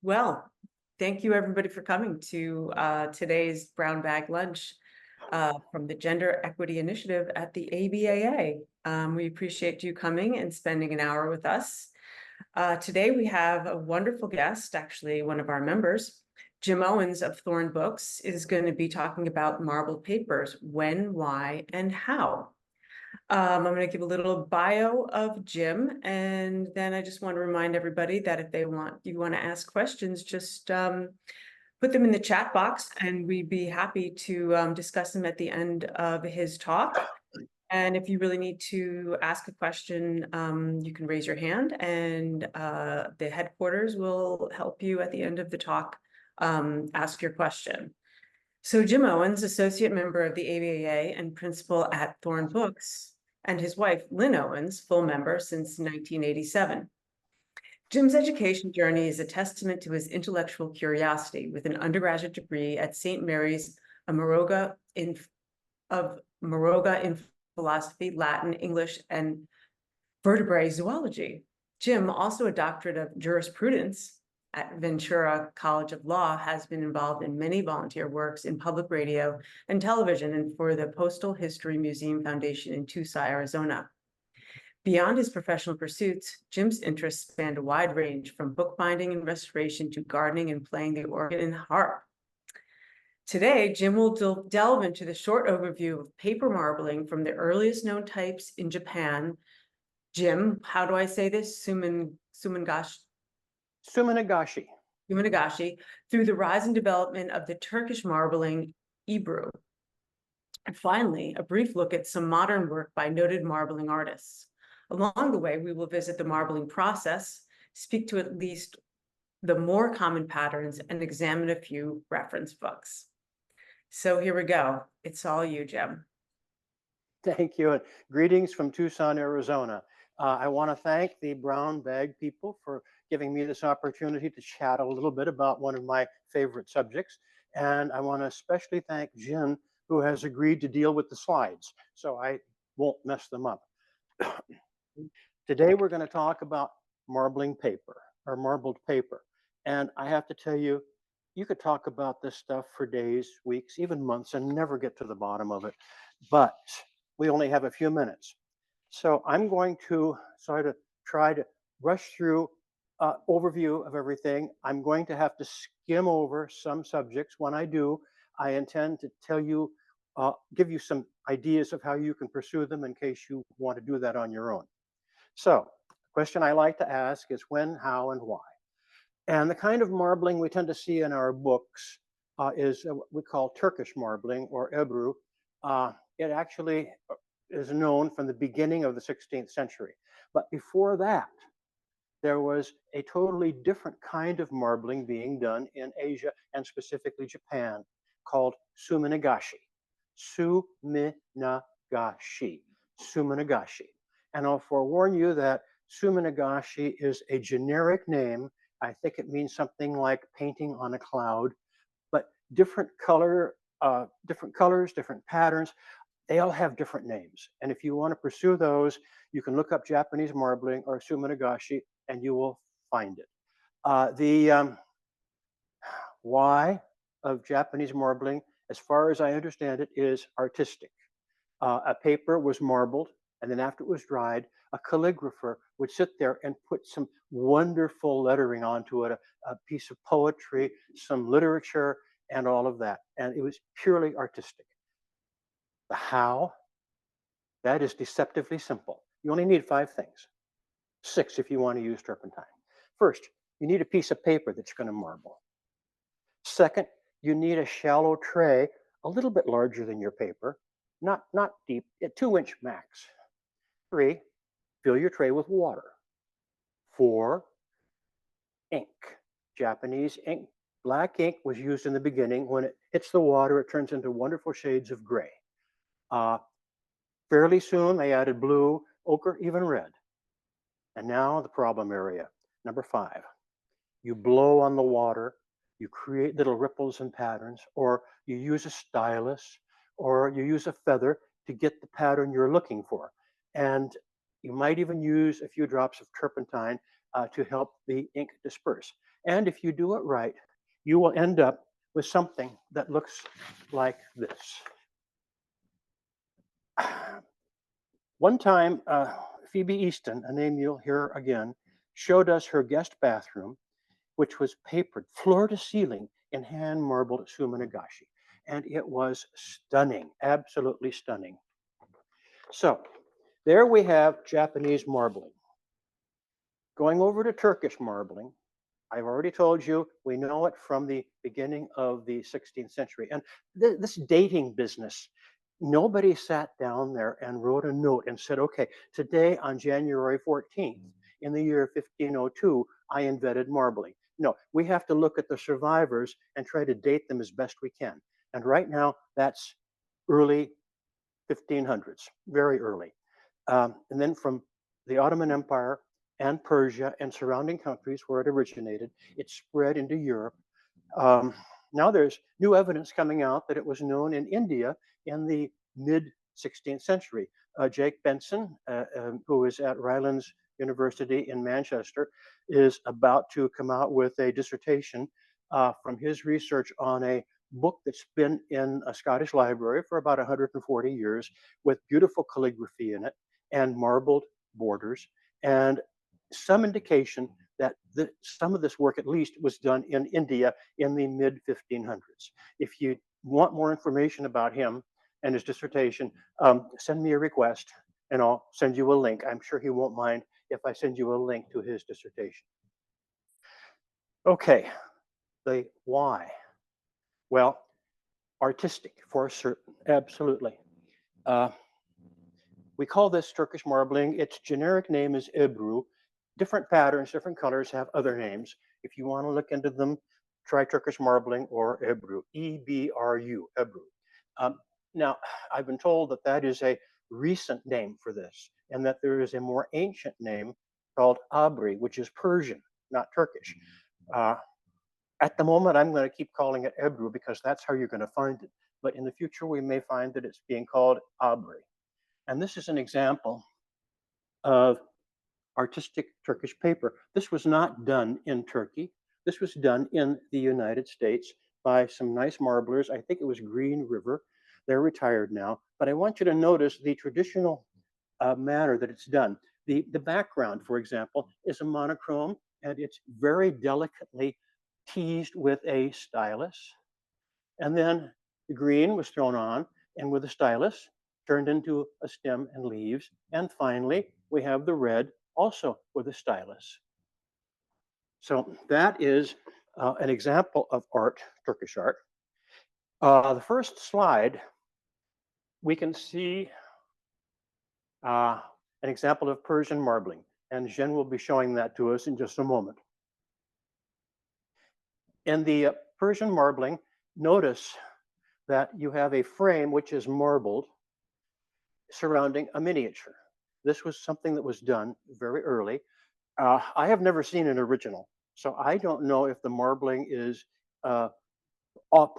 Well, thank you everybody for coming to today's brown bag lunch from the Gender Equity Initiative at the ABAA. We appreciate you coming and spending an hour with us. Today we have a wonderful guest, actually one of our members. Jim Owens of Thorn Books is going to be talking about marbled papers, when, why, and how. I'm going to give a little bio of Jim, and then I just want to remind everybody that if you want to ask questions, just put them in the chat box, and we'd be happy to discuss them at the end of his talk. And if you really need to ask a question, you can raise your hand, and the headquarters will help you at the end of the talk ask your question. So Jim Owens, associate member of the ABAA and principal at Thorn Books, and his wife, Lynn Owens, full member since 1987. Jim's education journey is a testament to his intellectual curiosity, with an undergraduate degree at St. Mary's of Moraga in philosophy, Latin, English, and vertebrate zoology. Jim, also a doctorate of jurisprudence at Ventura College of Law, has been involved in many volunteer works in public radio and television and for the Postal History Museum Foundation in Tucson, Arizona. Beyond his professional pursuits, Jim's interests spanned a wide range, from bookbinding and restoration to gardening and playing the organ and harp. Today, Jim will delve into the short overview of paper marbling from the earliest known types in Japan. Jim, how do I say this? Suminagashi. Suminagashi, through the rise and development of the Turkish marbling ebru. And finally, a brief look at some modern work by noted marbling artists. Along the way, we will visit the marbling process, speak to at least the more common patterns, and examine a few reference books. So here we go. It's all you, Jim. Thank you, and greetings from Tucson, Arizona. I want to thank the Brown Bag people for giving me this opportunity to chat a little bit about one of my favorite subjects. And I want to especially thank Jim, who has agreed to deal with the slides, so I won't mess them up. Today, we're going to talk about marbling paper, or marbled paper. And I have to tell you, you could talk about this stuff for days, weeks, even months, and never get to the bottom of it. But we only have a few minutes. So I'm going to sort of try to rush through an overview of everything. I'm going to have to skim over some subjects. When I do, I intend to tell you, give you some ideas of how you can pursue them in case you want to do that on your own. So the question I like to ask is when, how, and why. And the kind of marbling we tend to see in our books is what we call Turkish marbling, or ebru. It actually is known from the beginning of the 16th century. But before that, there was a totally different kind of marbling being done in Asia, and specifically Japan, called suminagashi. Suminagashi. Suminagashi. And I'll forewarn you that suminagashi is a generic name. I think it means something like painting on a cloud, but different colors, different patterns, they all have different names. And if you want to pursue those, you can look up Japanese marbling or suminagashi, and you will find it. The why of Japanese marbling, as far as I understand it, is artistic. A paper was marbled, and then after it was dried, a calligrapher would sit there and put some wonderful lettering onto it, a piece of poetry, some literature, and all of that. And it was purely artistic. The how, that is deceptively simple. You only need 5 things. 6 if you want to use turpentine. First, you need a piece of paper that you're going to marble. Second, you need a shallow tray, a little bit larger than your paper, not deep, at 2-inch max. 3, fill your tray with water. 4, ink. Japanese ink. Black ink was used in the beginning. When it hits the water, it turns into wonderful shades of gray. Fairly soon, they added blue, ochre, even red. And now the problem area, number 5. You blow on the water, you create little ripples and patterns, or you use a stylus, or you use a feather to get the pattern you're looking for. And you might even use a few drops of turpentine to help the ink disperse. And if you do it right, you will end up with something that looks like this. One time, Phoebe Easton, a name you'll hear again, showed us her guest bathroom, which was papered floor to ceiling in hand marbled suminagashi. And it was stunning, absolutely stunning. So there we have Japanese marbling. Going over to Turkish marbling, I've already told you we know it from the beginning of the 16th century. And this dating business, nobody sat down there and wrote a note and said, okay, today on January 14th, in the year 1502, I invented marbling. No, we have to look at the survivors and try to date them as best we can. And right now, that's early 1500s, very early. And then from the Ottoman Empire and Persia and surrounding countries where it originated, it spread into Europe. Um, Now there's new evidence coming out that it was known in India in the mid 16th century. Jake Benson, who is at Rylands University in Manchester, is about to come out with a dissertation from his research on a book that's been in a Scottish library for about 140 years with beautiful calligraphy in it and marbled borders and some indication that some of this work at least was done in India in the mid 1500s. If you want more information about him and his dissertation, send me a request and I'll send you a link. I'm sure he won't mind if I send you a link to his dissertation. Okay, the why. Well, artistic for certain, absolutely. We call this Turkish marbling. Its generic name is ebru. Different patterns, different colors have other names. If you want to look into them, try Turkish marbling or ebru, E-B-R-U, ebru. Now, I've been told that that is a recent name for this, and that there is a more ancient name called abri, which is Persian, not Turkish. At the moment, I'm going to keep calling it ebru because that's how you're going to find it. But in the future, we may find that it's being called abri. And this is an example of artistic Turkish paper. This was not done in Turkey. This was done in the United States by some nice marblers. I think it was Green River. They're retired now. But I want you to notice the traditional manner that it's done. The background, for example, is a monochrome, and it's very delicately teased with a stylus. And then the green was thrown on, and with a stylus, turned into a stem and leaves. And finally, we have the red also with a stylus. So that is an example of art, Turkish art. The first slide, we can see an example of Persian marbling, and Jen will be showing that to us in just a moment. In the Persian marbling, notice that you have a frame which is marbled surrounding a miniature. This was something that was done very early. I have never seen an original, so I don't know if the marbling is a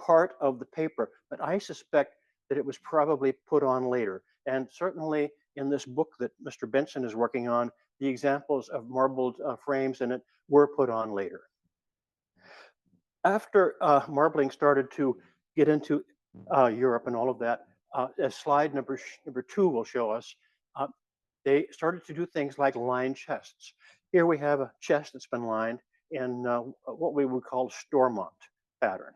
part of the paper, but I suspect that it was probably put on later. And certainly in this book that Mr. Benson is working on, the examples of marbled frames in it were put on later. After marbling started to get into Europe and all of that, as slide number 2 will show us, they started to do things like line chests. Here we have a chest that's been lined in what we would call Stormont pattern.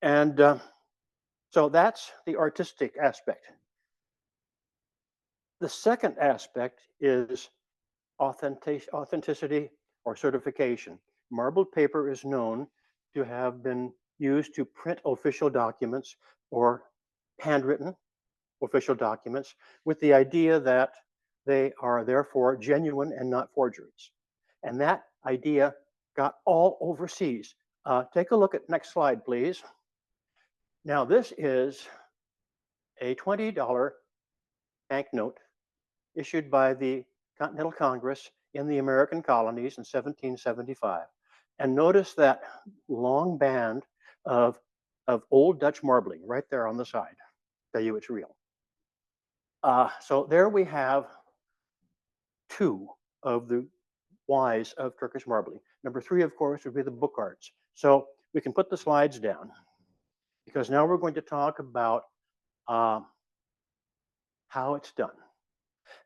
And so that's the artistic aspect. The second aspect is authenticity or certification. Marbled paper is known to have been used to print official documents or handwritten official documents with the idea that they are therefore genuine and not forgeries. And that idea got all overseas. Take a look at next slide, please. Now, this is a $20 banknote issued by the Continental Congress in the American colonies in 1775. And notice that long band of old Dutch marbling right there on the side. Tell you it's real. So there we have 2 of the Y's of Turkish marbling. Number 3, of course, would be the book arts. So we can put the slides down because now we're going to talk about uh, how it's done.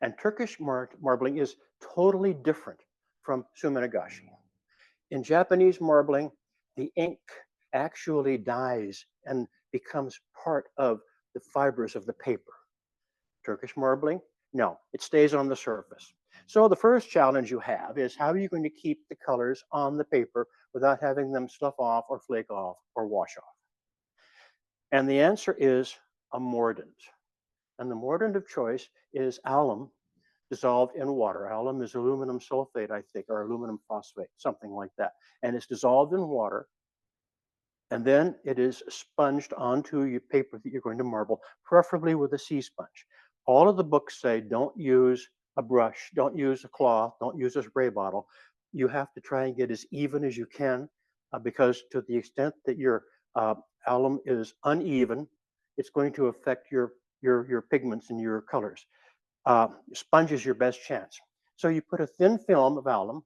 And Turkish marbling is totally different from suminagashi. In Japanese marbling, the ink actually dyes and becomes part of the fibers of the paper. Turkish marbling, no, it stays on the surface. So the first challenge you have is how are you going to keep the colors on the paper without having them slough off or flake off or wash off? And the answer is a mordant. And the mordant of choice is alum dissolved in water. Alum is aluminum sulfate, I think, or aluminum phosphate, something like that. And it's dissolved in water. And then it is sponged onto your paper that you're going to marble, preferably with a sea sponge. All of the books say don't use a brush, don't use a cloth, don't use a spray bottle. You have to try and get as even as you can because to the extent that your alum is uneven, it's going to affect your pigments and your colors. Sponge is your best chance. So you put a thin film of alum,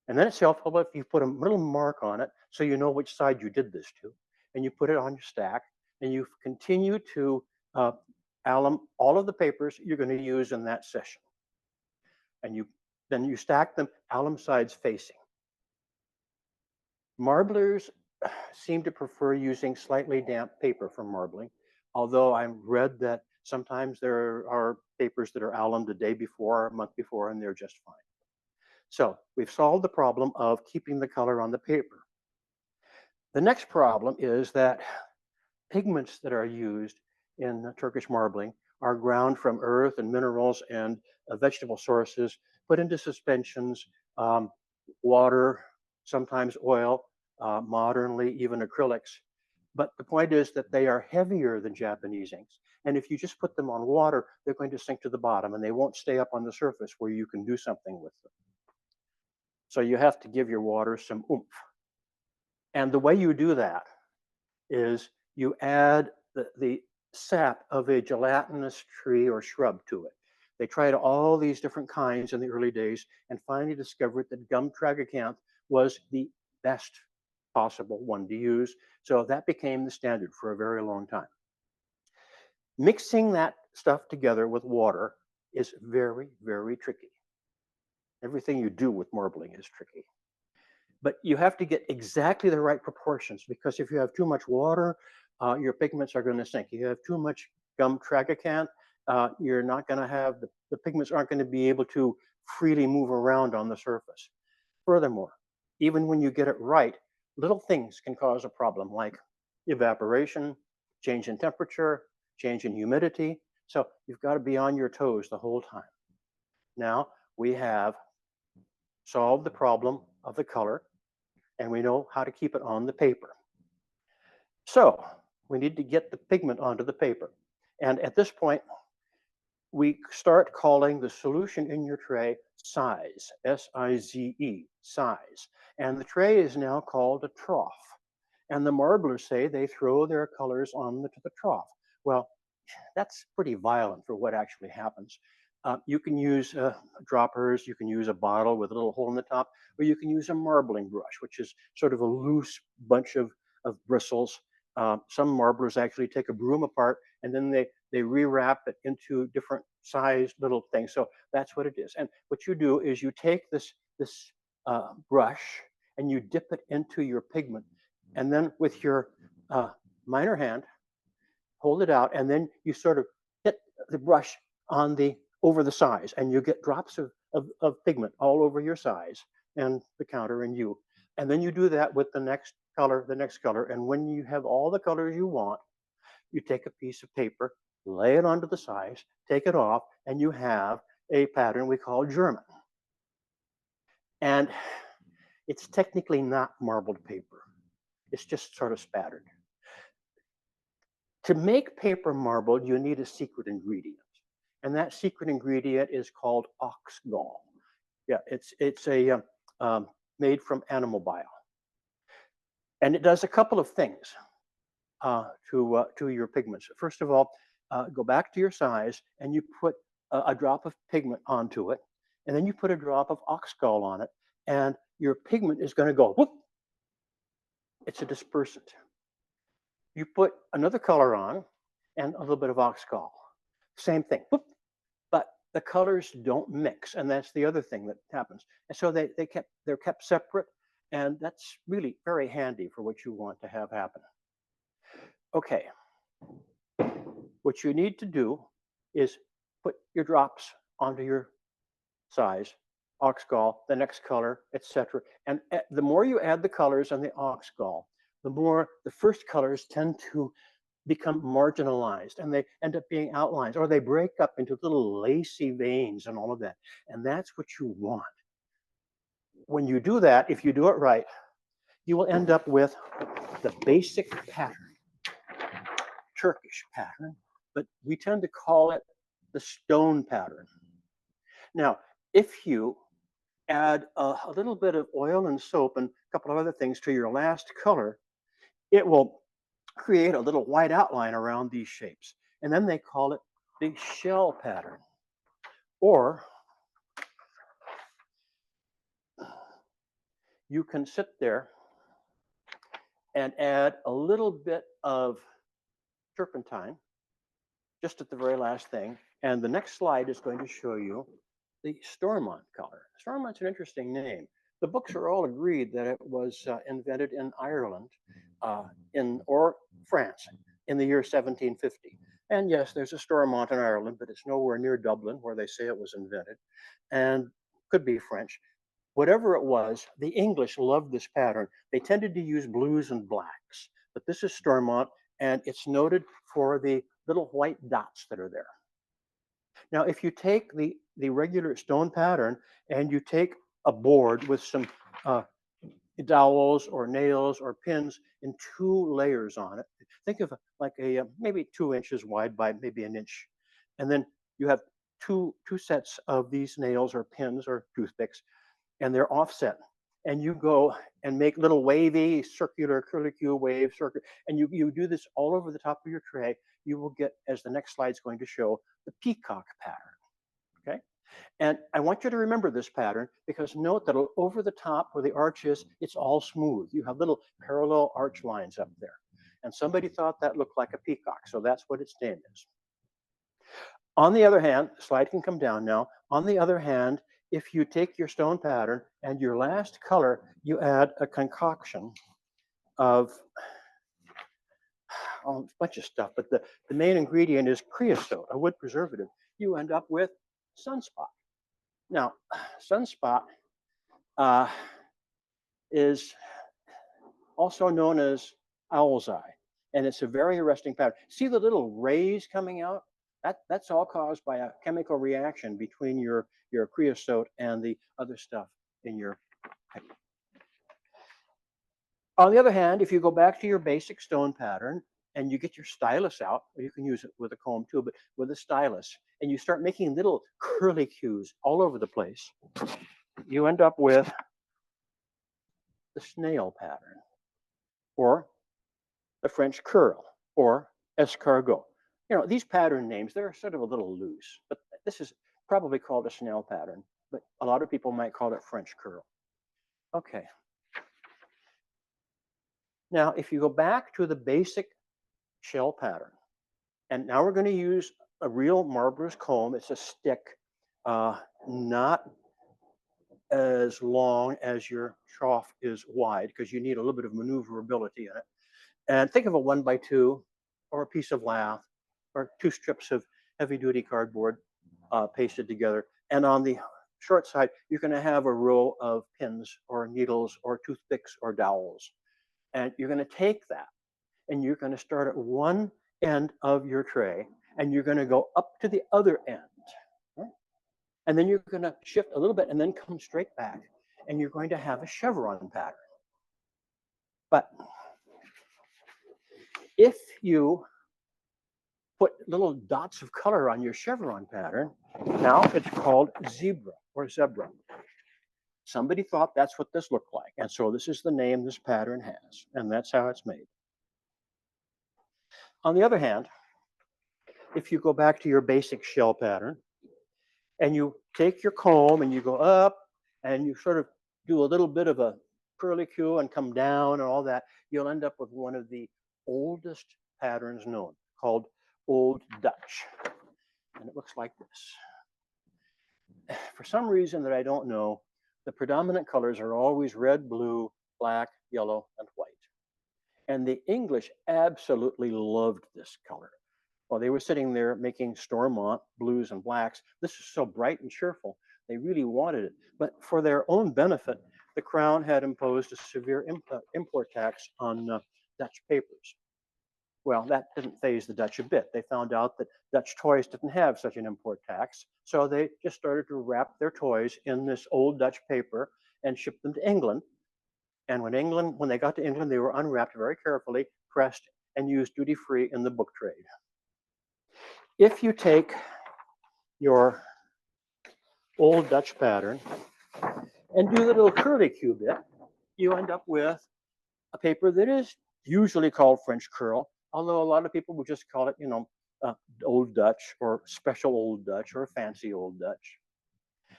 and then it's helpful if you put a little mark on it so you know which side you did this to, and you put it on your stack, and you continue to alum all of the papers you're going to use in that session. And then you stack them alum sides facing. Marblers seem to prefer using slightly damp paper for marbling, although I've read that sometimes there are papers that are alum the day before or a month before, and they're just fine. So we've solved the problem of keeping the color on the paper. The next problem is that pigments that are used in Turkish marbling are ground from earth and minerals and vegetable sources, put into suspensions, water, sometimes oil, modernly even acrylics. But the point is that they are heavier than Japanese inks. And if you just put them on water, they're going to sink to the bottom and they won't stay up on the surface where you can do something with them. So you have to give your water some oomph. And the way you do that is you add the sap of a gelatinous tree or shrub to it. They tried all these different kinds in the early days and finally discovered that gum tragacanth was the best possible one to use. So that became the standard for a very long time. Mixing that stuff together with water is very, very tricky. Everything you do with marbling is tricky. But you have to get exactly the right proportions because if you have too much water, your pigments are going to sink. If you have too much gum tragacanth, you're not going to have, the pigments aren't going to be able to freely move around on the surface. Furthermore, even when you get it right, little things can cause a problem like evaporation, change in temperature, change in humidity. So you've got to be on your toes the whole time. Now we have solved the problem of the color and we know how to keep it on the paper. So we need to get the pigment onto the paper. And at this point, we start calling the solution in your tray size, S-I-Z-E, size. And the tray is now called a trough. And the marblers say they throw their colors onto the trough. Well, that's pretty violent for what actually happens. You can use droppers, you can use a bottle with a little hole in the top, or you can use a marbling brush, which is sort of a loose bunch of bristles. Some marblers actually take a broom apart and then they rewrap it into different sized little things. So that's what it is. And what you do is you take this brush and you dip it into your pigment. And then with your minor hand, hold it out, and then you sort of hit the brush on over the size, and you get drops of pigment all over your size and the counter and you. And then you do that with the next color, and when you have all the colors you want, you take a piece of paper, lay it onto the size, take it off, and you have a pattern we call German. And it's technically not marbled paper. It's just sort of spattered. To make paper marbled, you need a secret ingredient. And that secret ingredient is called ox gall. Yeah, it's a made from animal bile. And it does a couple of things to your pigments. First of all, go back to your size and you put a drop of pigment onto it. and then you put a drop of oxgall on it, and your pigment is going to go whoop. It's a dispersant. You put another color on and a little bit of oxgall. Same thing. Whoop. But the colors don't mix, and that's the other thing that happens. And so they're kept separate, and that's really very handy for what you want to have happen. Okay, what you need to do is put your drops onto your size, oxgall, the next color, etc. And the more you add the colors and the oxgall, the more the first colors tend to become marginalized, and they end up being outlines, or they break up into little lacy veins and all of that. And that's what you want. When you do that, if you do it right, you will end up with the basic pattern, Turkish pattern, but we tend to call it the stone pattern. Now, if you add a little bit of oil and soap and a couple of other things to your last color, it will create a little white outline around these shapes. And then they call it the shell pattern. Or you can sit there and add a little bit of turpentine just at the very last thing. And the next slide is going to show you the Stormont color. Stormont's an interesting name. The books are all agreed that it was invented in Ireland or France in the year 1750. And yes, there's a Stormont in Ireland, but it's nowhere near Dublin where they say it was invented, and could be French. Whatever it was, the English loved this pattern. They tended to use blues and blacks, but this is Stormont, and it's noted for the little white dots that are there. Now, if you take the regular stone pattern and you take a board with some dowels or nails or pins in 2 layers on it, think of like a maybe 2 inches wide by maybe an inch, and then you have two sets of these nails or pins or toothpicks, and they're offset, and you go and make little wavy circular curlicue wave circuit, and you do this all over the top of your tray. You will get, as the next slide is going to show, the peacock pattern. Okay, and I want you to remember this pattern, because note that over the top where the arch is, it's all smooth. You have little parallel arch lines up there, and somebody thought that looked like a peacock, so that's what its name is. On the other hand, the slide can come down now. On the other hand, if you take your stone pattern and your last color, you add a concoction of a bunch of stuff, but the main ingredient is creosote, a wood preservative. You end up with sunspot. Now, sunspot is also known as owl's eye, and it's a very arresting pattern. See the little rays coming out? That's all caused by a chemical reaction between your creosote and the other stuff in your. On the other hand, if you go back to your basic stone pattern and you get your stylus out, or you can use it with a comb too, but with a stylus, and you start making little curlicues all over the place, you end up with the snail pattern, or the French curl, or escargot. You know, these pattern names, they're sort of a little loose, but this is probably called a snail pattern, but a lot of people might call it French curl. Okay. Now, if you go back to the basic shell pattern, and now we're going to use a real marbler's comb. It's a stick, not as long as your trough is wide, because you need a little bit of maneuverability in it. And think of a 1x2 or a piece of lath or 2 strips of heavy duty cardboard pasted together. And on the short side, you're going to have a row of pins or needles or toothpicks or dowels. And you're going to take that and you're going to start at one end of your tray, and you're going to go up to the other end. Right? And then you're going to shift a little bit and then come straight back, and you're going to have a chevron pattern. But if you put little dots of color on your chevron pattern, now it's called zebra or zebra. Somebody thought that's what this looked like, and so this is the name this pattern has, and that's how it's made. On the other hand, if you go back to your basic shell pattern and you take your comb and you go up and you sort of do a little bit of a curlicue and come down and all that, you'll end up with one of the oldest patterns known, called Old Dutch. And it looks like this. For some reason that I don't know, the predominant colors are always red, blue, black, yellow, and white. And the English absolutely loved this color. While they were sitting there making Stormont blues and blacks, this is so bright and cheerful, they really wanted it. But for their own benefit, the Crown had imposed a severe import tax on Dutch papers. Well, that didn't faze the Dutch a bit. They found out that Dutch toys didn't have such an import tax, so they just started to wrap their toys in this old Dutch paper and ship them to England. And when they got to England, they were unwrapped very carefully, pressed, and used duty-free in the book trade. If you take your old Dutch pattern and do the little curlicue bit, you end up with a paper that is usually called French curl, although a lot of people would just call it, Old Dutch or Special Old Dutch or Fancy Old Dutch.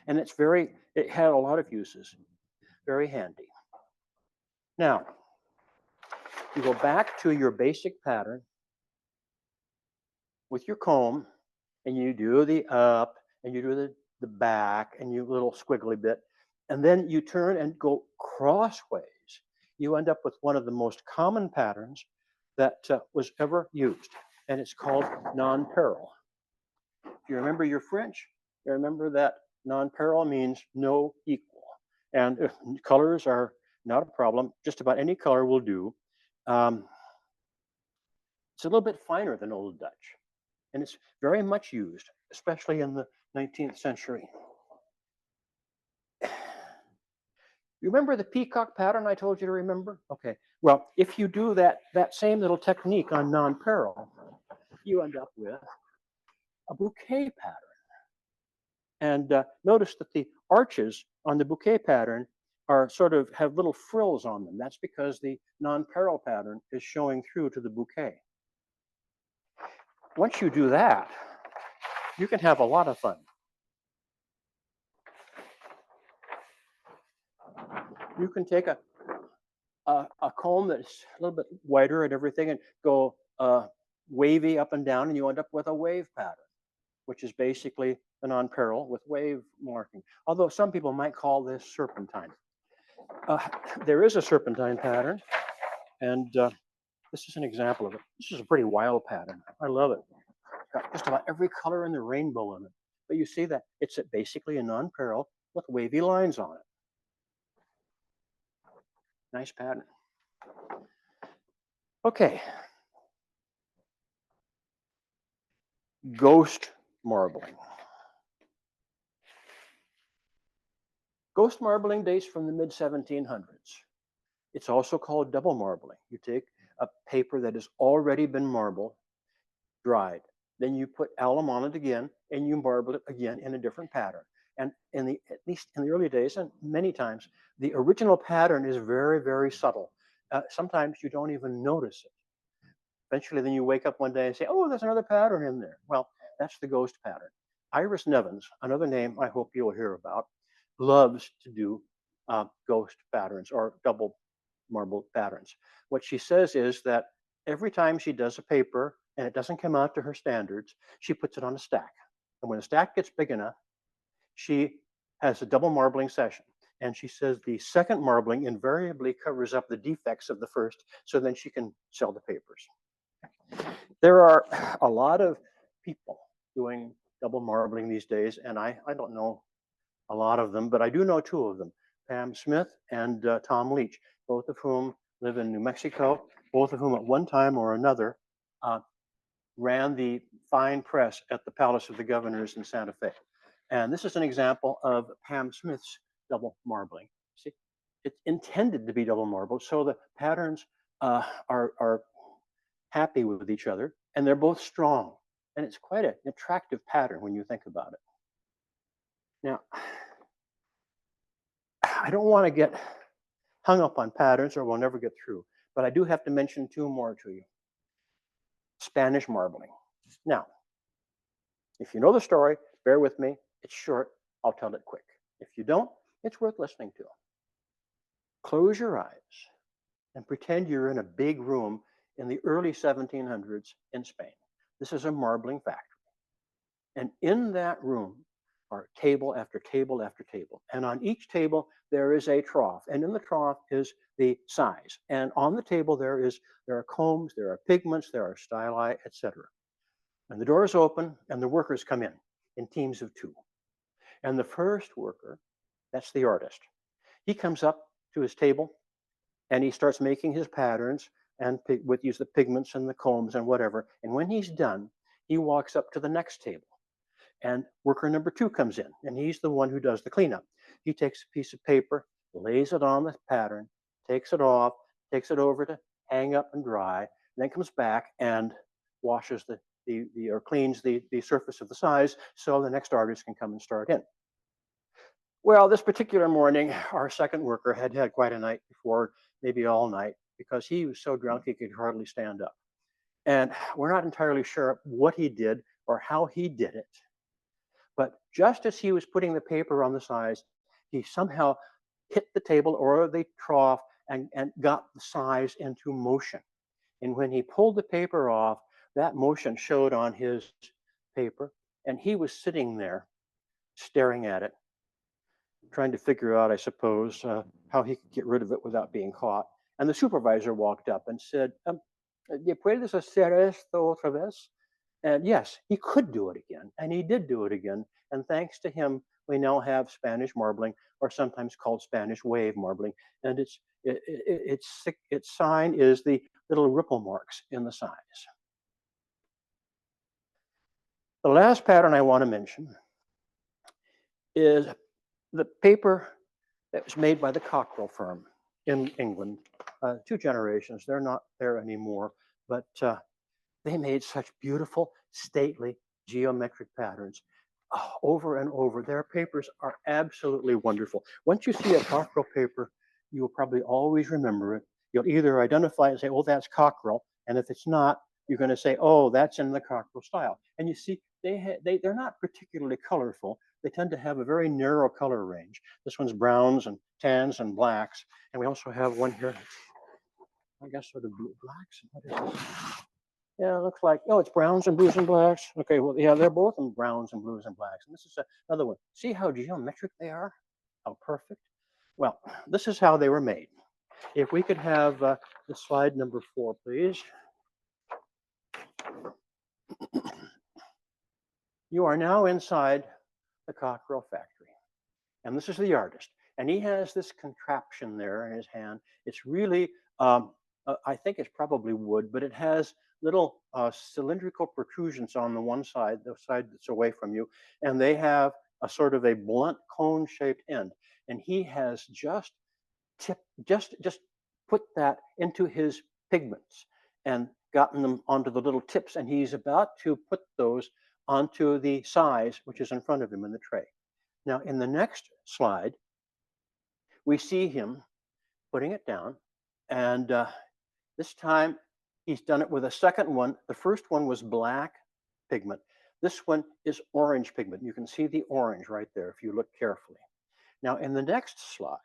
And it had a lot of uses, very handy. Now, you go back to your basic pattern with your comb, and you do the up, and you do the back, and you little squiggly bit, and then you turn and go crossways. You end up with one of the most common patterns that was ever used, and it's called non-parallel. If you remember your French, you remember that non-parallel means no equal, and colors are not a problem. Just about any color will do. It's a little bit finer than Old Dutch, and it's very much used, especially in the 19th century. You remember the peacock pattern I told you to remember? Okay, well, if you do that same little technique on non-parallel, you end up with a bouquet pattern. And notice that the arches on the bouquet pattern have little frills on them. That's because the non-parallel pattern is showing through to the bouquet. Once you do that, you can have a lot of fun. You can take a comb that's a little bit wider and everything and go wavy up and down, and you end up with a wave pattern, which is basically a non-parallel with wave marking. Although some people might call this serpentine. There is a serpentine pattern, and this is an example of it. This is a pretty wild pattern. I love it. It's got just about every color in the rainbow in it. But you see that it's basically a non-parallel with wavy lines on it. Nice pattern. Okay. Ghost marbling. Ghost marbling dates from the mid-1700s. It's also called double marbling. You take a paper that has already been marbled, dried, then you put alum on it again, and you marble it again in a different pattern. And at least in the early days, and many times, the original pattern is very, very subtle. Sometimes you don't even notice it. Eventually, then you wake up one day and say, oh, there's another pattern in there. Well, that's the ghost pattern. Iris Nevins, another name I hope you'll hear about, loves to do ghost patterns or double marbled patterns. What she says is that every time she does a paper and it doesn't come out to her standards, she puts it on a stack. And when the stack gets big enough, she has a double marbling session. And she says the second marbling invariably covers up the defects of the first, so then she can sell the papers. There are a lot of people doing double marbling these days, and I don't know a lot of them, but I do know two of them, Pam Smith and Tom Leach, both of whom live in New Mexico, both of whom at one time or another ran the fine press at the Palace of the Governors in Santa Fe. And this is an example of Pam Smith's double marbling. See, it's intended to be double marbled, so the patterns are happy with each other, and they're both strong. And it's quite an attractive pattern when you think about it. Now, I don't want to get hung up on patterns or we'll never get through, but I do have to mention two more to you. Spanish marbling. Now, if you know the story, bear with me. It's short. I'll tell it quick. If you don't, it's worth listening to. Close your eyes and pretend you're in a big room in the early 1700s in Spain. This is a marbling factory. And in that room are table after table after table. And on each table, there is a trough. And in the trough is the size. And on the table, there are combs, there are pigments, there are styli, etc. And the doors open and the workers come in teams of two. And the first worker, that's the artist. He comes up to his table and he starts making his patterns and use the pigments and the combs and whatever. And when he's done, he walks up to the next table. And worker number 2 comes in, and he's the one who does the cleanup. He takes a piece of paper, lays it on the pattern, takes it off, takes it over to hang up and dry, and then comes back and washes or cleans the surface of the size so the next artist can come and start in. Well, this particular morning, our second worker had had quite a night before, maybe all night, because he was so drunk he could hardly stand up. And we're not entirely sure what he did or how he did it. But just as he was putting the paper on the size, he somehow hit the table or the trough and got the size into motion. And when he pulled the paper off, that motion showed on his paper, and he was sitting there staring at it, trying to figure out, I suppose, how he could get rid of it without being caught. And the supervisor walked up and said, ¿Puedes hacer esto otra vez? And yes, he could do it again, and he did do it again. And thanks to him, we now have Spanish marbling, or sometimes called Spanish wave marbling. And its sign is the little ripple marks in the size. The last pattern I want to mention is the paper that was made by the Cockerell firm in England. 2 generations, they're not there anymore, but they made such beautiful, stately geometric patterns over and over. Their papers are absolutely wonderful. Once you see a Cockerell paper, you will probably always remember it. You'll either identify it and say, oh, that's Cockerell. And if it's not, you're going to say, oh, that's in the Cockerell style. And you see, they're not particularly colorful. They tend to have a very narrow color range. This one's browns and tans and blacks. And we also have one here, I guess sort of blue, blacks. What is this? Yeah, it looks like, oh, it's browns and blues and blacks. Okay, well, yeah, they're both in browns and blues and blacks. And this is another one. See how geometric they are? How perfect? Well, this is how they were made. If we could have the slide number 4, please. You are now inside the Cockerell factory. And this is the artist. And he has this contraption there in his hand. It's really, I think it's probably wood, but it has little cylindrical protrusions on the one side, the side that's away from you, and they have a sort of a blunt cone-shaped end. And he has just put that into his pigments and gotten them onto the little tips, and he's about to put those onto the size which is in front of him in the tray. Now, in the next slide, we see him putting it down, and this time he's done it with a second one. The first one was black pigment. This one is orange pigment. You can see the orange right there if you look carefully. Now, in the next slide,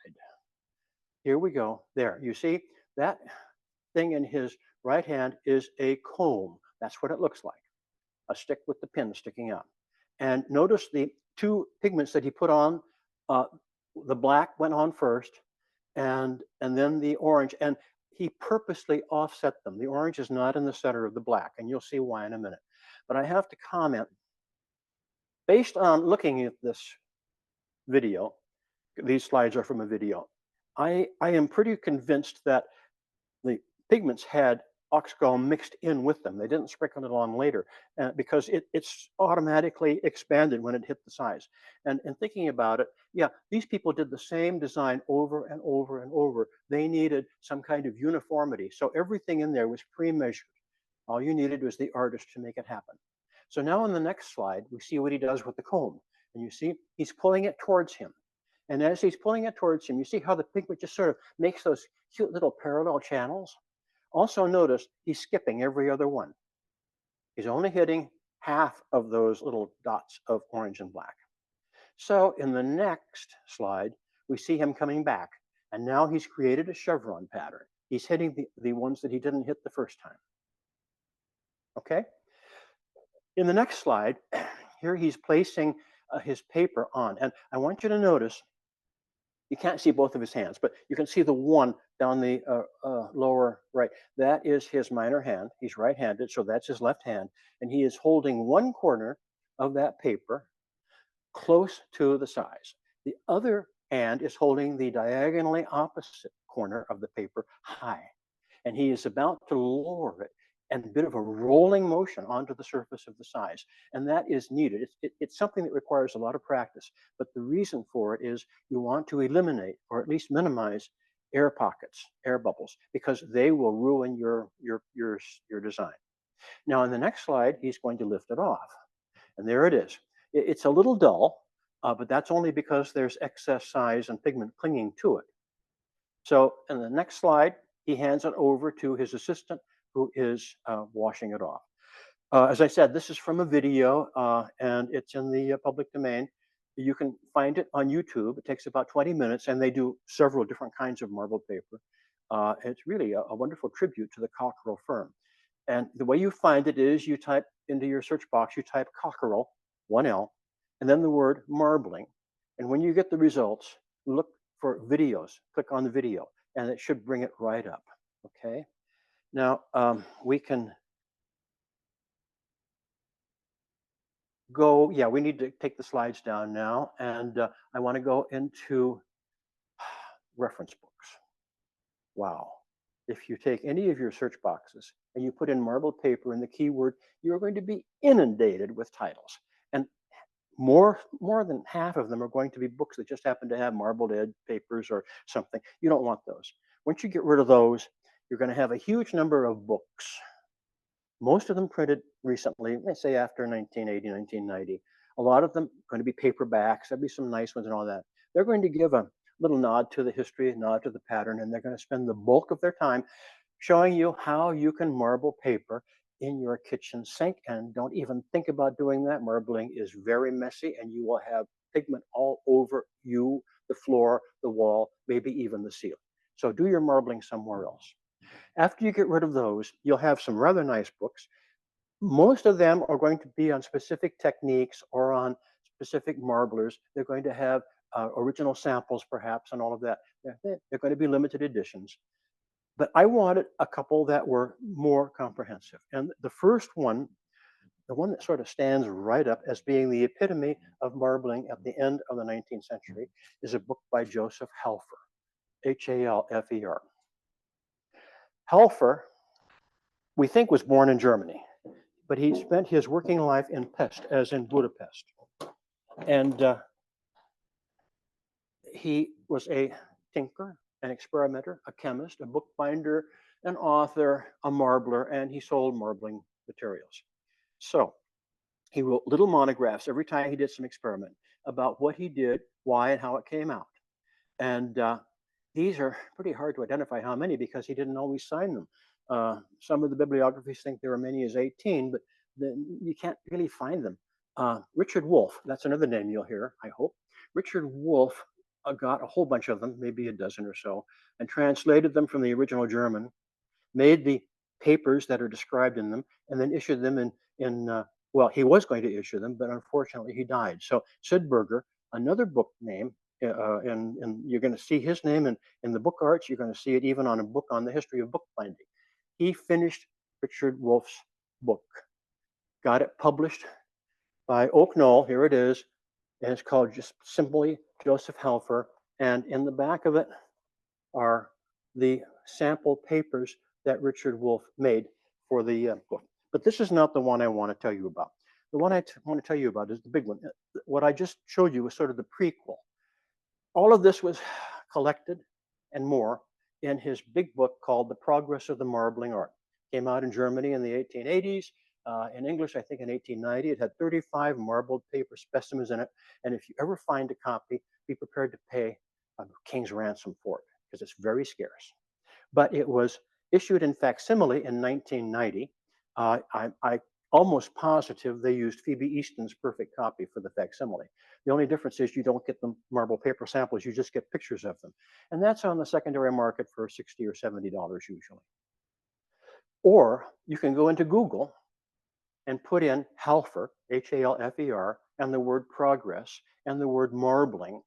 here we go. There, you see that thing in his right hand is a comb. That's what it looks like, a stick with the pin sticking out. And notice the 2 pigments that he put on. The black went on first, and then the orange. And he purposely offset them. The orange is not in the center of the black, and you'll see why in a minute. But I have to comment, based on looking at this video, these slides are from a video, I am pretty convinced that the pigments had oxgall mixed in with them. They didn't sprinkle it on later because it's automatically expanded when it hit the size. And thinking about it, yeah, these people did the same design over and over and over. They needed some kind of uniformity. So everything in there was pre-measured. All you needed was the artist to make it happen. So now in the next slide, we see what he does with the comb. And you see, he's pulling it towards him. And as he's pulling it towards him, you see how the pigment just sort of makes those cute little parallel channels. Also notice he's skipping every other one. He's only hitting half of those little dots of orange and black. So in the next slide, we see him coming back. And now he's created a chevron pattern. He's hitting the ones that he didn't hit the first time. Okay? In the next slide, here he's placing his paper on. And I want you to notice, you can't see both of his hands, but you can see the one down the lower right. That is his minor hand. He's right-handed, so that's his left hand. And he is holding one corner of that paper close to the size. The other hand is holding the diagonally opposite corner of the paper high. And he is about to lower it and a bit of a rolling motion onto the surface of the size. And that is needed. It's something that requires a lot of practice. But the reason for it is you want to eliminate or at least minimize air pockets, air bubbles, because they will ruin your design. Now, in the next slide, he's going to lift it off. And there it is. It's a little dull, but that's only because there's excess size and pigment clinging to it. So in the next slide, he hands it over to his assistant who is washing it off. As I said, this is from a video and it's in the public domain. You can find it on YouTube. It takes about 20 minutes and they do several different kinds of marbled paper. It's really a wonderful tribute to the Cockerell firm. And the way you find it is you type into your search box, you type Cockerell, 1L, and then the word marbling. And when you get the results, look for videos, click on the video, and it should bring it right up, okay? Now, we can go, yeah, we need to take the slides down now, and I wanna go into reference books. Wow. If you take any of your search boxes and you put in marbled paper in the keyword, you're going to be inundated with titles. And more than half of them are going to be books that just happen to have marbled edge papers or something. You don't want those. Once you get rid of those, you're going to have a huge number of books. Most of them printed recently, let's say after 1980, 1990. A lot of them going to be paperbacks. There'll be some nice ones and all that. They're going to give a little nod to the history, nod to the pattern, and they're going to spend the bulk of their time showing you how you can marble paper in your kitchen sink. And don't even think about doing that. Marbling is very messy and you will have pigment all over you, the floor, the wall, maybe even the ceiling. So do your marbling somewhere else. After you get rid of those, you'll have some rather nice books. Most of them are going to be on specific techniques or on specific marblers. They're going to have original samples perhaps and all of that. They're going to be limited editions. But I wanted a couple that were more comprehensive. And the first one, the one that sort of stands right up as being the epitome of marbling at the end of the 19th century, is a book by Joseph Helfer, Halfer. Helfer, we think, was born in Germany, but he spent his working life in Pest, as in Budapest. And he was a tinker, an experimenter, a chemist, a bookbinder, an author, a marbler, and he sold marbling materials. So he wrote little monographs every time he did some experiment about what he did, why, and how it came out. And these are pretty hard to identify how many because he didn't always sign them. Some of the bibliographies think there are many as 18, but you can't really find them. Richard Wolff, that's another name you'll hear, I hope. Richard Wolff got a whole bunch of them, maybe a dozen or so, and translated them from the original German, made the papers that are described in them, and then issued them well, he was going to issue them, but unfortunately he died. So Sydberger, another book name, and you're going to see his name in the book arts. You're going to see it even on a book on the history of bookbinding. He finished Richard Wolff's book, got it published by Oak Knoll. Here it is, and it's called just simply Joseph Helfer. And in the back of it are the sample papers that Richard Wolff made for the book. But this is not the one I want to tell you about. The one I want to tell you about is the big one. What I just showed you was sort of the prequel. All of this was collected and more in his big book called The Progress of the Marbling Art. Came out in Germany in the 1880s. In English, I think in 1890. It had 35 marbled paper specimens in it. And if you ever find a copy, be prepared to pay a king's ransom for it because it's very scarce. But it was issued in facsimile in 1990. I almost positive they used Phoebe Easton's perfect copy for the facsimile. The only difference is you don't get the marble paper samples, you just get pictures of them. And that's on the secondary market for $60 or $70 usually. Or you can go into Google and put in Halfer, Halfer, and the word progress and the word marbling.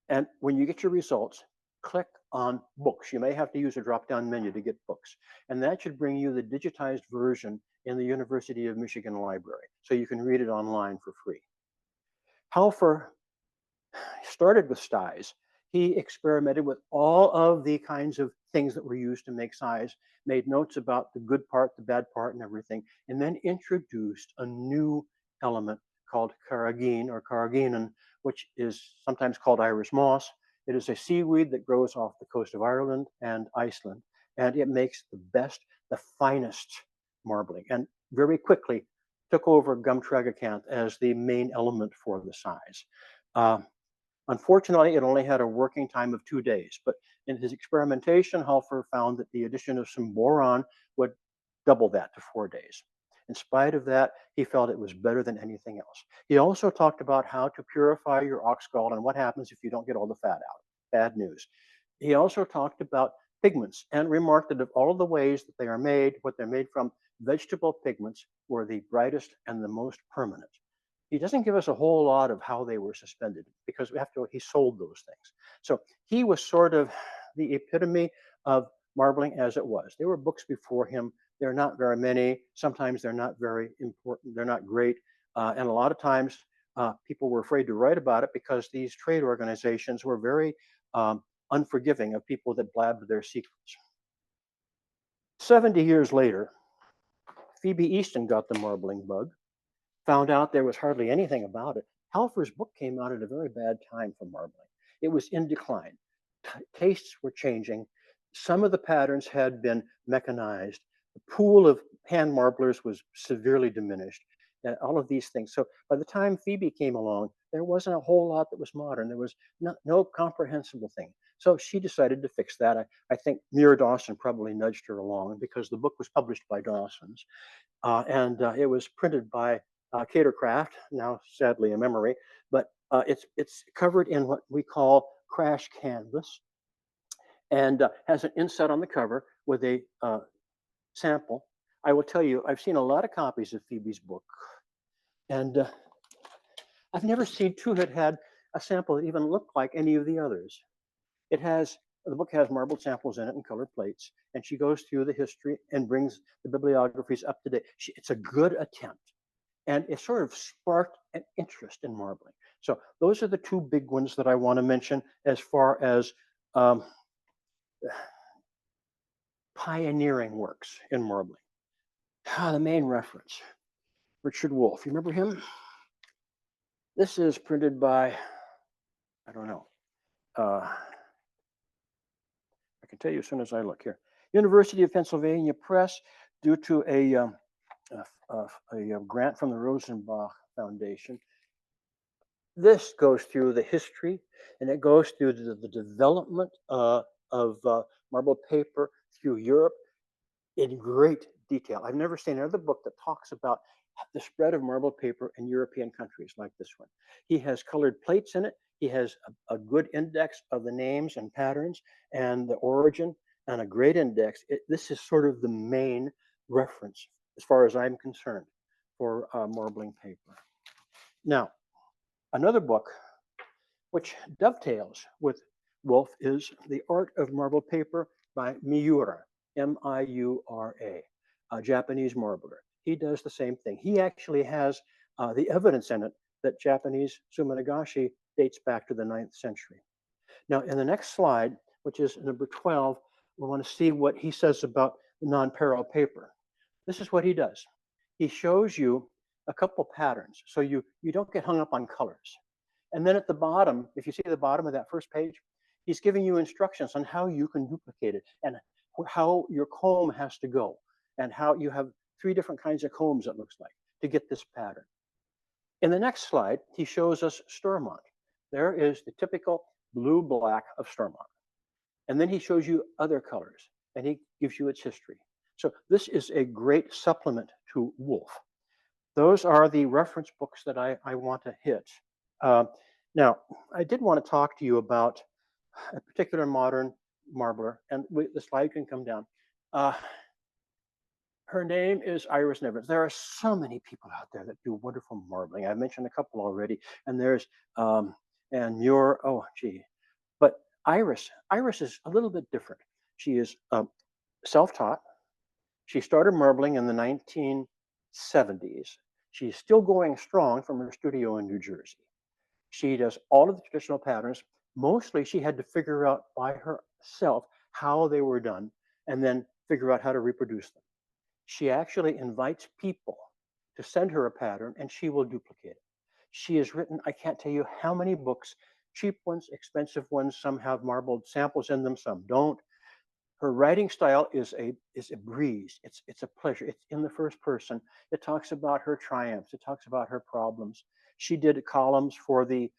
And when you get your results, click on books. You may have to use a drop-down menu to get books. And that should bring you the digitized version in the University of Michigan library, so you can read it online for free. Halfer started with styes. He experimented with all of the kinds of things that were used to make size, made notes about the good part, the bad part, and everything, and then introduced a new element called carrageen or carrageenan, which is sometimes called Irish moss. It is a seaweed that grows off the coast of Ireland and Iceland, and it makes the best, the finest marbling, and very quickly took over gum tragacanth as the main element for the size. Unfortunately, it only had a working time of 2 days, but in his experimentation, Halfer found that the addition of some boron would double that to 4 days. In spite of that, he felt it was better than anything else. He also talked about how to purify your ox gall and what happens if you don't get all the fat out. Bad news. He also talked about pigments and remarked that of all of the ways that they are made, what they're made from, vegetable pigments were the brightest and the most permanent. He doesn't give us a whole lot of how they were suspended because he sold those things. So he was sort of the epitome of marbling as it was. There were books before him. There are not very many. Sometimes they're not very important. They're not great. And a lot of times people were afraid to write about it because these trade organizations were very unforgiving of people that blabbed their secrets. 70 years later, Phoebe Easton got the marbling bug, found out there was hardly anything about it. Halfer's book came out at a very bad time for marbling. It was in decline. Tastes were changing. Some of the patterns had been mechanized. The pool of hand marblers was severely diminished. All of these things. So by the time Phoebe came along, there wasn't a whole lot that was modern. There was no comprehensible thing. So she decided to fix that. I think Muir Dawson probably nudged her along because the book was published by Dawson's. And it was printed by Catercraft, now sadly a memory, but it's covered in what we call crash canvas and has an inset on the cover with a sample. I will tell you, I've seen a lot of copies of Phoebe's book, and I've never seen two that had a sample that even looked like any of the others. The book has marbled samples in it and colored plates, and she goes through the history and brings the bibliographies up to date. It's a good attempt. And it sort of sparked an interest in marbling. So those are the two big ones that I want to mention as far as pioneering works in marbling. The main reference, Richard Wolff. You remember him? This is printed by, I don't know. I can tell you as soon as I look here. University of Pennsylvania Press, due to a grant from the Rosenbach Foundation. This goes through the history and it goes through the development of marble paper through Europe in great detail. I've never seen another book that talks about the spread of marble paper in European countries like this one. He has colored plates in it. He has a good index of the names and patterns and the origin and a great index. This is sort of the main reference as far as I'm concerned for marbling paper. Now, another book which dovetails with Wolff is The Art of Marble Paper by Miura, M-I-U-R-A, a Japanese marbler. He does the same thing. He actually has the evidence in it that Japanese suminagashi dates back to the 9th century. Now, in the next slide, which is number 12, we want to see what he says about non-parallel paper. This is what he does. He shows you a couple patterns, so you don't get hung up on colors. And then at the bottom, if you see the bottom of that first page, he's giving you instructions on how you can duplicate it and how your comb has to go and how you have 3 different kinds of combs, it looks like, to get this pattern. In the next slide, he shows us Stormont. There is the typical blue-black of Stormont. And then he shows you other colors and he gives you its history. So this is a great supplement to Wolff. those are the reference books that I want to hit. Uh, Now, I did want to talk to you about a particular modern marbler, and the slide can come down. Uh, Her name is Iris Nevins. There are so many people out there that do wonderful marbling. I've mentioned a couple already, and there's and you're oh gee, but Iris is a little bit different. She is self-taught. She started marbling in the 1970s. She's still going strong from her studio in New Jersey. She does all of the traditional patterns. Mostly, she had to figure out by herself how they were done, and then figure out how to reproduce them. She actually invites people to send her a pattern and she will duplicate it. She has written, I can't tell you how many books, cheap ones, expensive ones, some have marbled samples in them, some don't. Her writing style is a breeze. It's a pleasure. It's in the first person. It talks about her triumphs. It talks about her problems. She did columns for the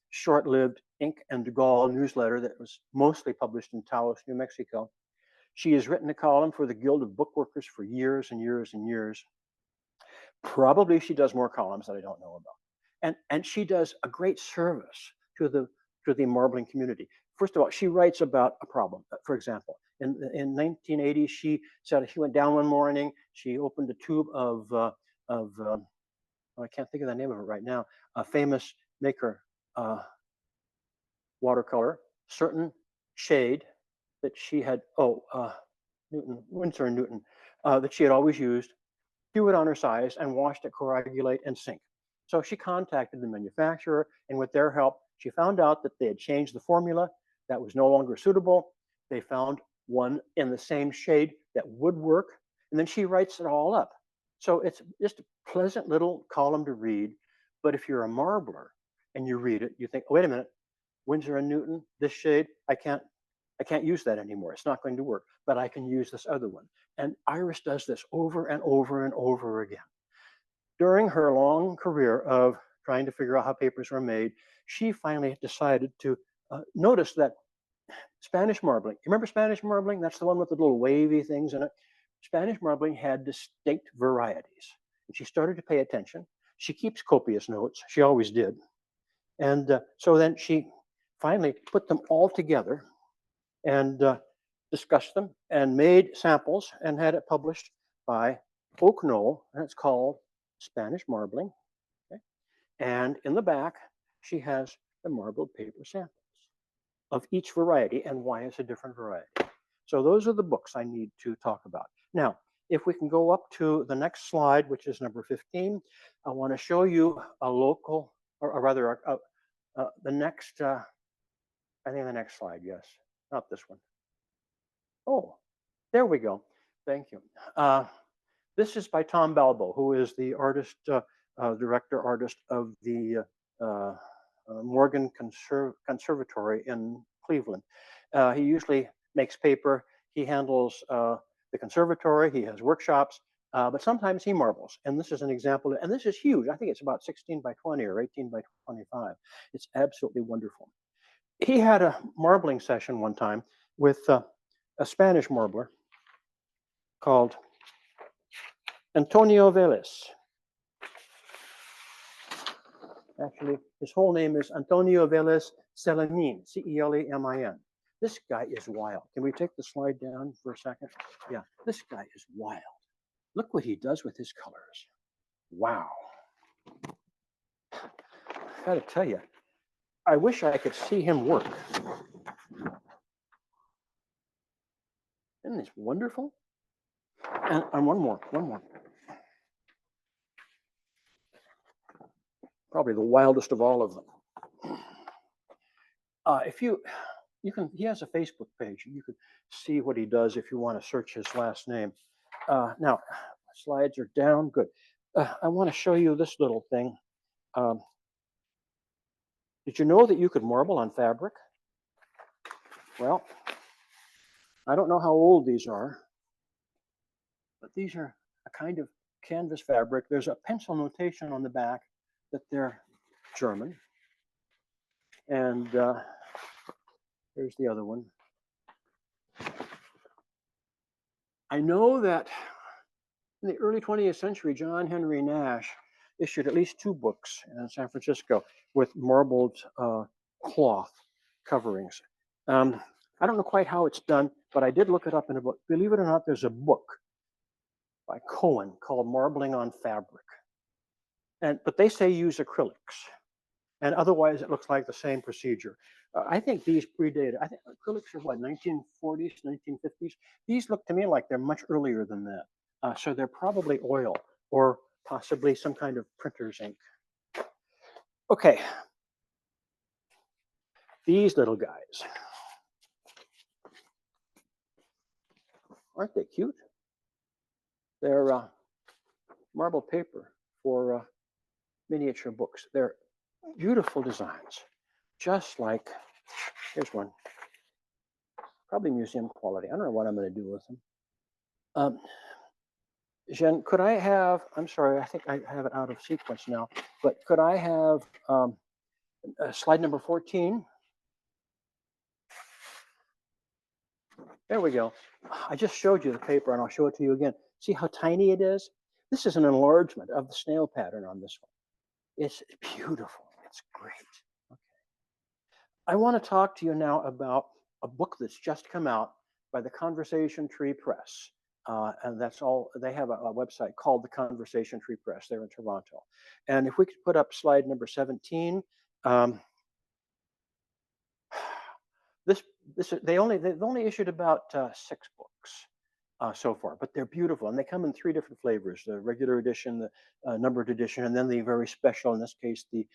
short-lived Ink and Gall newsletter that was mostly published in Taos, New Mexico. She has written a column for the Guild of Bookworkers for years and years and years. Probably she does more columns that I don't know about. And she does a great service to the marbling community. First of all, she writes about a problem. For example, in 1980, she said she went down one morning. She opened a tube of I can't think of the name of it right now. A famous maker watercolor, certain shade that she had. Newton, Winsor and Newton, that she had always used, threw it on her size, and watched it coagulate and sink. So she contacted the manufacturer, and with their help, she found out that they had changed the formula. That was no longer suitable. They found one in the same shade that would work, and then she writes it all up. So it's just a pleasant little column to read. But if you're a marbler and you read it, you think, oh, wait a minute, Winsor and Newton, this shade, I can't use that anymore. It's not going to work, but I can use this other one. And Iris does this over and over and over again. During her long career of trying to figure out how papers were made, she finally decided to notice that Spanish marbling, you remember Spanish marbling? That's the one with the little wavy things in it. Spanish marbling had distinct varieties. And she started to pay attention. She keeps copious notes. She always did. And so then she finally put them all together and discussed them and made samples and had it published by Oak Knoll, and it's called Spanish Marbling. Okay? And in the back, she has the marbled paper samples of each variety and why it's a different variety. So those are the books I need to talk about. Now, if we can go up to the next slide, which is number 15, I want to show you a local, or rather, the next, I think the next slide, yes, not this one. Oh, there we go. Thank you. This is by Tom Balbo, who is the artist, director artist of the Morgan Conservatory in Cleveland. He usually makes paper. He handles the conservatory. He has workshops, but sometimes he marbles. And this is an example. And this is huge. I think it's about 16 by 20 or 18 by 25. It's absolutely wonderful. He had a marbling session one time with a Spanish marbler called Antonio Velez. Actually, his whole name is Antonio Velez Celemin, Celemin. This guy is wild. Can we take the slide down for a second? Yeah, this guy is wild. Look what he does with his colors. Wow. I gotta tell you, I wish I could see him work. Isn't this wonderful? And one more. Probably the wildest of all of them. If you can, he has a Facebook page. You can see what he does if you want to search his last name. Now, slides are down. Good. I want to show you this little thing. Did you know that you could marble on fabric? Well, I don't know how old these are, but these are a kind of canvas fabric. There's a pencil notation on the back that they're German. And here's the other one. I know that In the early 20th century, John Henry Nash issued at least 2 books in San Francisco with marbled cloth coverings. I don't know quite how it's done, but I did look it up in a book. Believe it or not, there's a book by Cohen called Marbling on Fabric. But they say use acrylics, and otherwise it looks like the same procedure. I think these predated. I think acrylics are what, 1940s, 1950s. These look to me like they're much earlier than that. So they're probably oil or possibly some kind of printer's ink. Okay, these little guys. Aren't they cute? They're marble paper for miniature books. They're beautiful designs, just like, here's one, probably museum quality. I don't know what I'm going to do with them. Jen, could I have, I'm sorry, I think I have it out of sequence now, but could I have slide number 14? There we go. I just showed you the paper and I'll show it to you again. See how tiny it is? This is an enlargement of the snail pattern on this one. It's beautiful. It's great. Okay. I want to talk to you now about a book that's just come out by the Conversation Tree Press. And that's all, they have a website called the Conversation Tree Press there in Toronto. And if we could put up slide number 17. They've only issued about 6 books so far, but they're beautiful, and they come in 3 different flavors: the regular edition, the numbered edition, and then the very special, in this case, the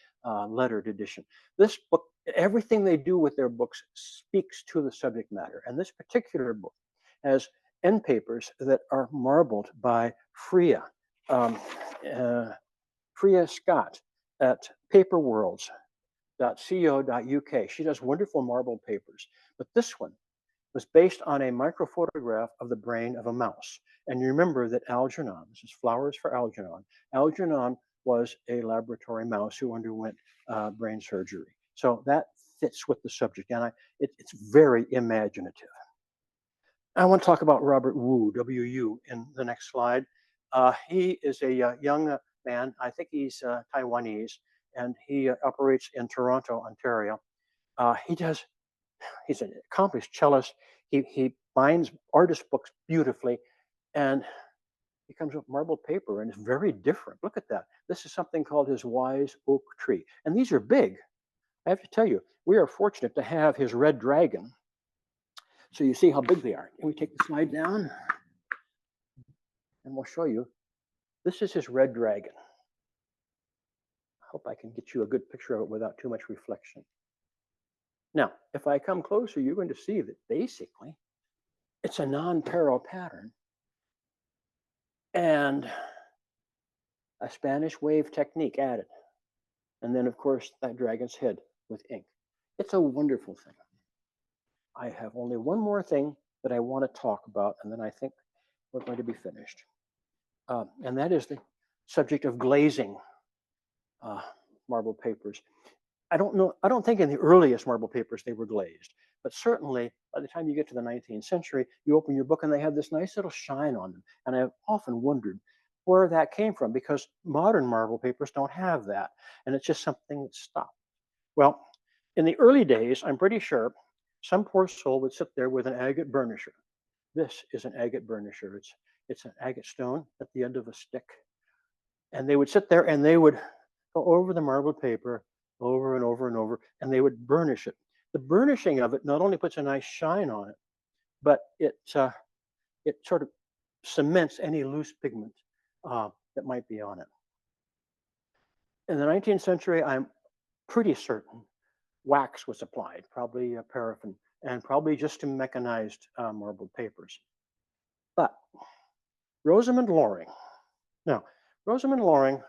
lettered edition. This book, everything they do with their books speaks to the subject matter, and this particular book has end papers that are marbled by Freya Scott at Paperworlds. .co.uk. She does wonderful marble papers, but this one was based on a microphotograph of the brain of a mouse. And you remember that Algernon, this is flowers for Algernon. Algernon was a laboratory mouse who underwent brain surgery. So that fits with the subject, and it's very imaginative. I want to talk about Robert Wu, W-U, in the next slide. He is a young man. I think he's Taiwanese, and he operates in Toronto, Ontario. He's an accomplished cellist. He binds artist books beautifully, and he comes with marbled paper, and it's very different. Look at that. This is something called his wise oak tree, and these are big. I have to tell you, we are fortunate to have his red dragon. So you see how big they are. Can we take the slide down? And we'll show you. This is his red dragon. I hope I can get you a good picture of it without too much reflection. Now, if I come closer, you're going to see that basically it's a non-paro pattern and a Spanish wave technique added. And then, of course, that dragon's head with ink. It's a wonderful thing. I have only one more thing that I want to talk about, and then I think we're going to be finished. And that is the subject of glazing marble papers. I don't think in the earliest marble papers they were glazed, but certainly by the time you get to the 19th century, you open your book and they have this nice little shine on them. And I've often wondered where that came from, because modern marble papers don't have that. And it's just something that stopped. Well, in the early days, I'm pretty sure some poor soul would sit there with an agate burnisher. This is an agate burnisher. It's an agate stone at the end of a stick. And they would sit there and they would go over the marbled paper over and over and over, and they would burnish it. The burnishing of it not only puts a nice shine on it, but it sort of cements any loose pigment that might be on it. In the 19th century, I'm pretty certain wax was applied, probably paraffin, and probably just to mechanized marbled papers. But Rosamond Loring. Now, Rosamond Loring,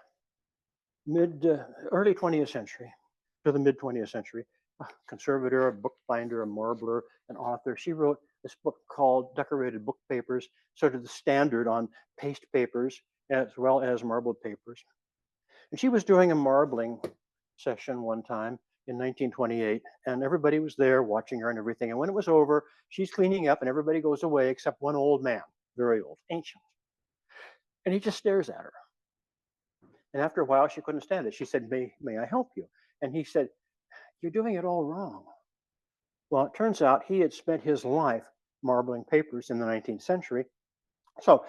early 20th century to the mid 20th century, a conservator, a bookbinder, a marbler, an author. She wrote this book called Decorated Book Papers, sort of the standard on paste papers as well as marbled papers. And she was doing a marbling session one time in 1928, and everybody was there watching her and everything. And when it was over, she's cleaning up and everybody goes away except one old man, very old, ancient. And he just stares at her. And after a while, she couldn't stand it. She said, may I help you? And he said, you're doing it all wrong. Well, it turns out he had spent his life marbling papers in the 19th century. So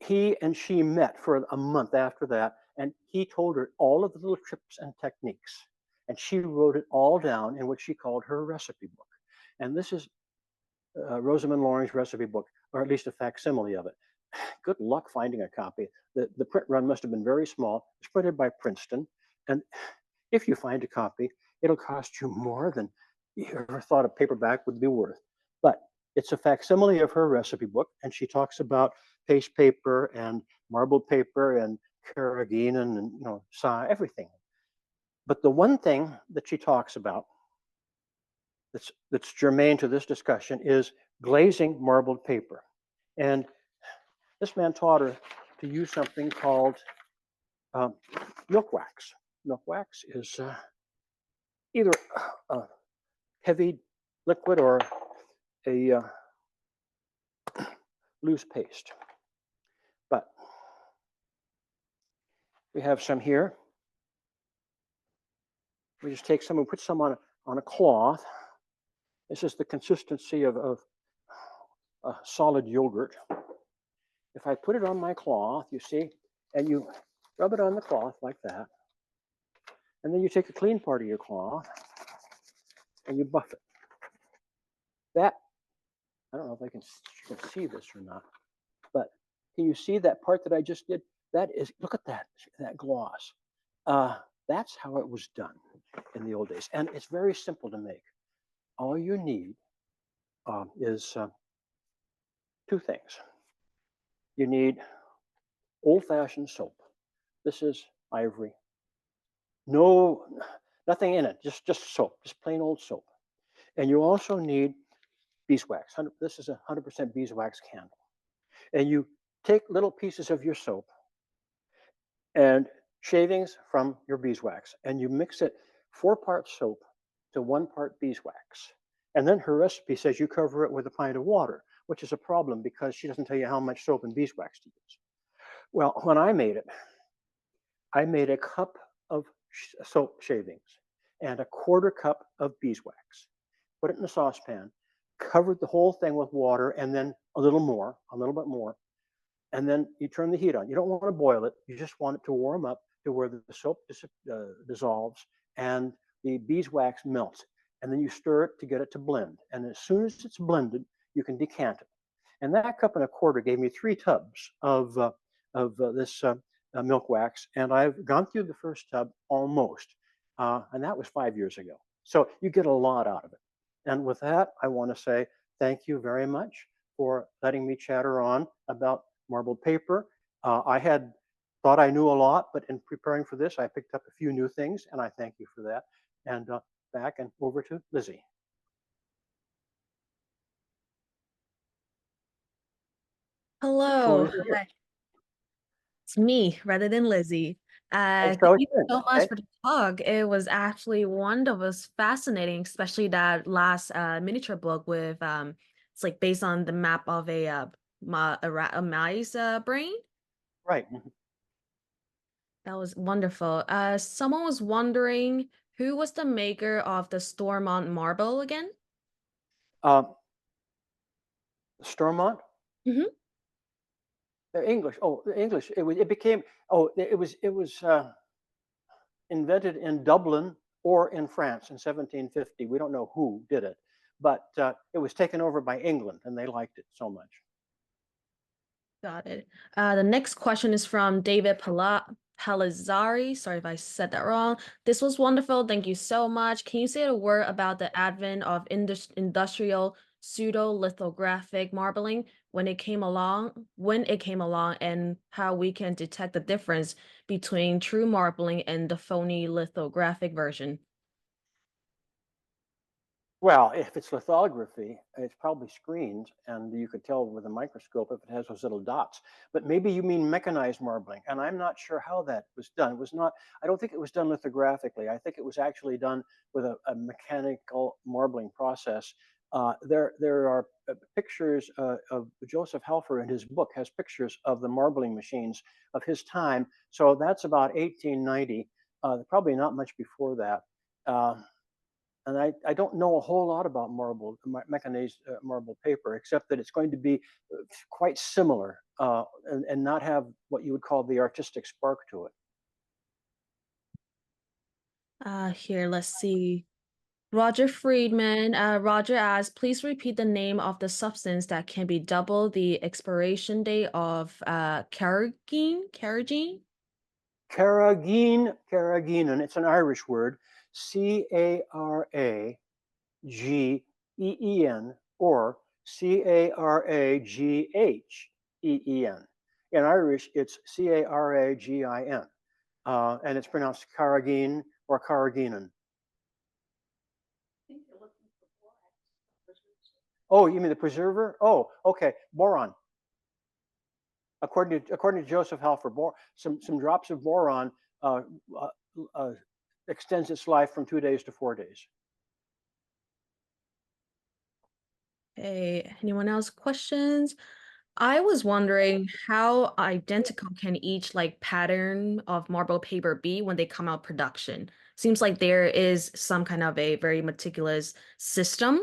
he and she met for a month after that, and he told her all of the little tricks and techniques. And she wrote it all down in what she called her recipe book. And this is Rosamund Loring's recipe book, or at least a facsimile of it. Good luck finding a copy. The print run must have been very small. It's printed by Princeton. And if you find a copy, it'll cost you more than you ever thought a paperback would be worth. But it's a facsimile of her recipe book, and she talks about paste paper and marbled paper and carrageenan and everything. But the one thing that she talks about that's germane to this discussion is glazing marbled paper. And this man taught her to use something called milk wax. Milk wax is either a heavy liquid or a loose paste. But we have some here. We just take some and put some on a cloth. This is the consistency of solid yogurt. If I put it on my cloth, you see, and you rub it on the cloth like that, and then you take a clean part of your cloth and you buff it. That, I don't know if you can see this or not, but can you see that part that I just did? That is, look at that gloss. That's how it was done in the old days. And it's very simple to make. All you need is two things. You need old-fashioned soap. This is ivory. Nothing in it, just soap, just plain old soap. And you also need beeswax. This is a 100% beeswax candle. And you take little pieces of your soap and shavings from your beeswax, and you mix it 4 parts soap to 1 part beeswax. And then her recipe says you cover it with a pint of water, which is a problem because she doesn't tell you how much soap and beeswax to use. Well, when I made it, I made a cup of soap shavings and a 1/4 cup of beeswax, put it in a saucepan, covered the whole thing with water, and then a little bit more. And then you turn the heat on. You don't want to boil it. You just want it to warm up to where the soap dissolves and the beeswax melts. And then you stir it to get it to blend. And as soon as it's blended, you can decant it. And that cup and a 1/4 gave me 3 tubs of this milk wax. And I've gone through the first tub almost. And that was 5 years ago. So you get a lot out of it. And with that, I want to say thank you very much for letting me chatter on about marbled paper. I had thought I knew a lot, but in preparing for this, I picked up a few new things, and I thank you for that. And back and over to Lizzie. Hello, hi. It's me rather than Lizzie. Thanks, Thank Charlie. you so much Okay. for the talk. It was actually wonderful. It was fascinating, especially that last miniature book with it's like based on the map of a mice brain. Right. That was wonderful. Someone was wondering who was the maker of the Stormont marble again? Stormont. Mm-hmm. The English. Oh, the English. It became. Oh, it was invented in Dublin or in France in 1750. We don't know who did it, but it was taken over by England, and they liked it so much. Got it. The next question is from David Palazzari. Sorry if I said that wrong. This was wonderful. Thank you so much. Can you say a word about the advent of industrial pseudo-lithographic marbling when it came along, and how we can detect the difference between true marbling and the phony lithographic version? Well, if it's lithography, it's probably screens, and you could tell with a microscope if it has those little dots. But maybe you mean mechanized marbling, and I'm not sure how that was done. It was not, I don't think it was done lithographically. I think it was actually done with a mechanical marbling process There are pictures of Joseph Helfer in his book has pictures of the marbling machines of his time. So that's about 1890, probably not much before that. And I don't know a whole lot about mechanized marble paper, except that it's going to be quite similar and not have what you would call the artistic spark to it. Here, let's see. Roger Friedman. Roger asks, please repeat the name of the substance that can be double the expiration date of carrageen? Carrageenan, it's an Irish word, Carageen, or Caraghen. In Irish, it's Caragin, and it's pronounced Carrageen or Carrageenan. Oh, you mean the preserver? Oh, okay, boron. According to Joseph Helfer, some drops of boron extends its life from 2 days to 4 days. Okay, anyone else questions? I was wondering how identical can each like pattern of marble paper be when they come out production? Seems like there is some kind of a very meticulous system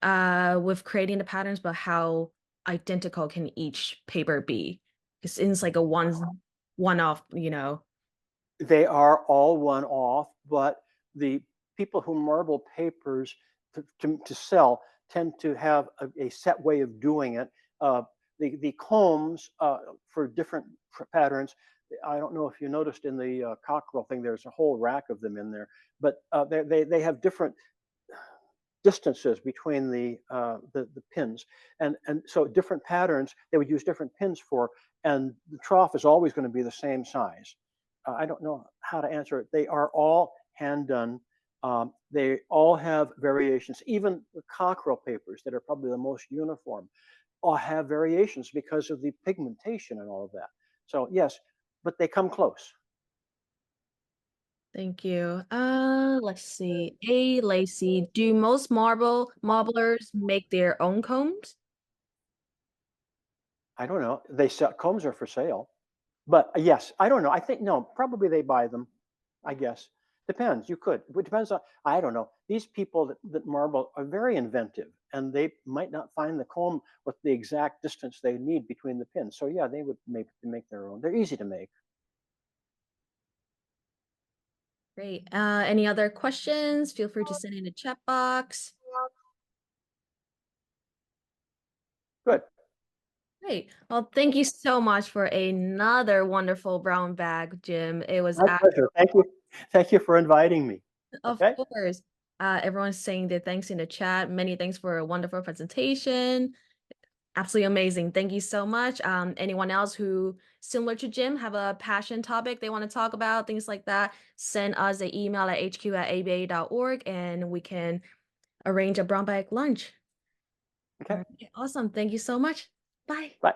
with creating the patterns, but how identical can each paper be? It seems like a one-off, They are all one off, but the people who marble papers to sell tend to have a set way of doing it. The combs for different patterns, I don't know if you noticed in the cockerel thing, there's a whole rack of them in there, but they have different distances between the pins, and so different patterns they would use different pins for, and the trough is always going to be the same size. I don't know how to answer it. They are all hand done. They all have variations. Even the cockerel papers that are probably the most uniform all have variations because of the pigmentation and all of that. So yes, but they come close. Thank you. Let's see. A Lacey, do most marblers make their own combs? I don't know. They sell combs are for sale, but yes, I don't know. I think no, probably they buy them. I guess depends. You could. It depends on. I don't know. These people that marble are very inventive, and they might not find the comb with the exact distance they need between the pins. So yeah, they would make their own. They're easy to make. Great. Any other questions? Feel free to send in the chat box. Good. Great. Well, thank you so much for another wonderful brown bag, Jim. It was My pleasure. Thank you. Thank you for inviting me. of Okay. course. Everyone's saying their thanks in the chat. Many thanks for a wonderful presentation. Absolutely amazing. Thank you so much. Anyone else who, similar to Jim, have a passion topic they want to talk about, things like that, send us an email at hq@aba.org and we can arrange a brown bag lunch. Okay. All right. Awesome. Thank you so much. Bye. Bye.